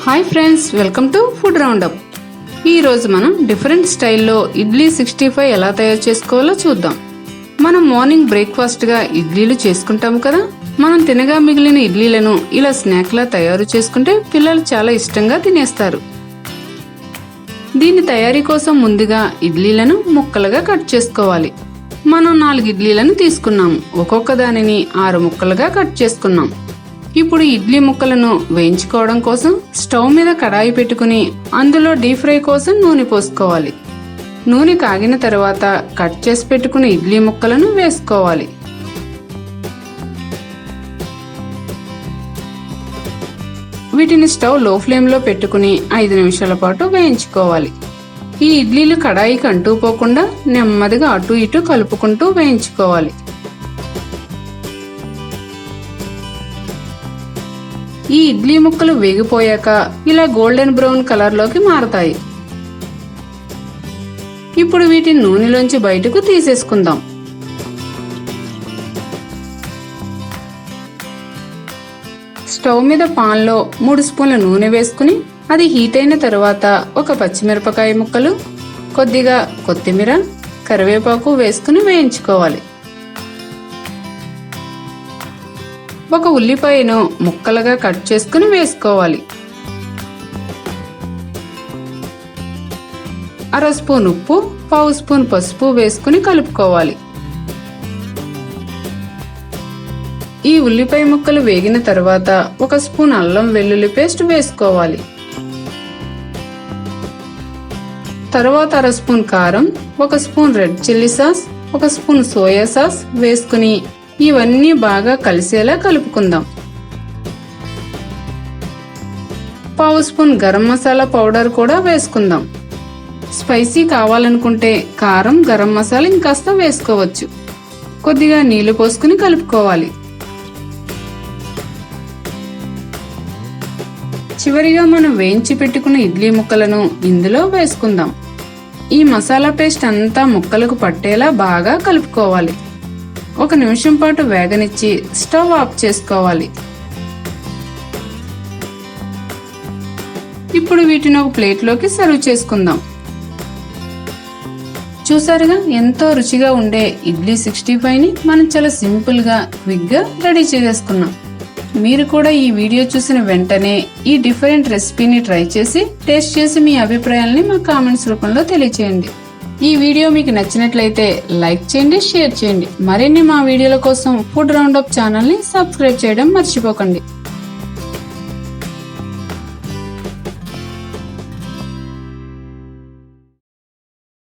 Hi friends, welcome to Food Roundup. ఈరోజు మనం different స్టైల్లో ఇడ్లీ 65 ఎలా తయారు చేసుకోవాలో చూద్దాం. మనం మార్నింగ్ బ్రేక్ఫాస్ట్గా ఇడ్లీలు చేసుకుంటాము కదా. మనం తినగా మిగిలిన ఇడ్లీలను ఇలా స్నాక్లా తయారు చేసుకుంటే పిల్లలు చాలా ఇష్టంగా తినేస్తారు. దీని తయారీ కోసం ముందుగా ఇడ్లీలను ముక్కలుగా కట్ చేసుకోవాలి. మనం 4 ఇడ్లీలను తీసుకున్నాము. ఒక్కొక్క దానిని 6 ముక్కలుగా కట్ చేసుకున్నాం. ఇప్పుడు ఇడ్లీ ముక్కలను వేయించుకోవడం కోసం స్టవ్ మీద కడాయి పెట్టుకుని అందులో డీప్ ఫ్రై కోసం నూనె పోసుకోవాలి. నూనె కాగిన తర్వాత కట్ చేసి పెట్టుకుని ఇడ్లీ ముక్కలను వేసుకోవాలి. వీటిని స్టవ్ లో ఫ్లేమ్ లో పెట్టుకుని 5 నిమిషాల పాటు వేయించుకోవాలి. ఈ ఇడ్లీలు కడాయికి అంటుపోకుండా నెమ్మదిగా అటు ఇటు కలుపుకుంటూ వేయించుకోవాలి. ఈ ఇడ్లీ ముక్కలు వేగిపోయాక ఇలా గోల్డెన్ బ్రౌన్ కలర్ లోకి మారతాయి. ఇప్పుడు వీటిని నూనెలోంచి బయటకు తీసేసుకుందాం. స్టవ్ మీద పాన్ లో 3 స్పూన్ల నూనె వేసుకుని అది హీట్ అయిన తర్వాత ఒక పచ్చిమిరపకాయ ముక్కలు, కొద్దిగా కొత్తిమీర, కరివేపాకు వేసుకుని వేయించుకోవాలి. ఒక ఉల్లిపాయను ముక్కలుగా కట్ చేసుకుని వేసుకోవాలి. 1/2 స్పూన్ ఉప్పు, 1/2 స్పూన్ పసుపు వేసుకుని కలుపుకోవాలి. ఈ ఉల్లిపాయ ముక్కలు వేగిన తర్వాత 1 స్పూన్ అల్లం వెల్లుల్లి పేస్ట్ వేసుకోవాలి. తర్వాత 1/2 స్పూన్ కారం, 1 spoon red chilli sauce, 1 spoon soya sauce వేసుకుని ఇవన్నీ బాగా కలిసేలా కలుపుకుందాం. 1/2 స్పూన్ గరం మసాలా పౌడర్ కూడా వేసుకుందాం. స్పైసీ కావాలనుకుంటే కారం, గరం మసాలా ఇంకాస్త వేసుకోవచ్చు. కొద్దిగా నీళ్లు పోసుకుని కలుపుకోవాలి. చివరిగా మనం వేయించి పెట్టుకున్న ఇడ్లీ ముక్కలను ఇందులో వేసుకుందాం. ఈ మసాలా పేస్ట్ అంతా ముక్కలకు పట్టేలా బాగా కలుపుకోవాలి. 1 నిమిషం పాటు వేగనిచ్చి స్టవ్ ఆఫ్ చేసుకోవాలి. ఇప్పుడు వీటిని ఒక ప్లేట్లోకి సర్వ్ చేసుకుందాం. చూసారుగా, ఎంతో రుచిగా ఉండే ఇడ్లీ 65ని మనం చాలా సింపుల్ గా క్విక్ గా రెడీ చేసుకున్నాం. మీరు కూడా ఈ వీడియో చూసిన వెంటనే ఈ డిఫరెంట్ రెసిపీని ట్రై చేసి టేస్ట్ చేసి మీ అభిప్రాయాలని మా కామెంట్స్ రూపంలో తెలియచేయండి. ఈ వీడియో మీకు నచ్చినట్లయితే లైక్ చేయండి, షేర్ చేయండి. మరిన్ని మా వీడియోల కోసం ఫుడ్ రౌండప్ ఛానల్ ని సబ్స్క్రైబ్ చేయడం మర్చిపోకండి.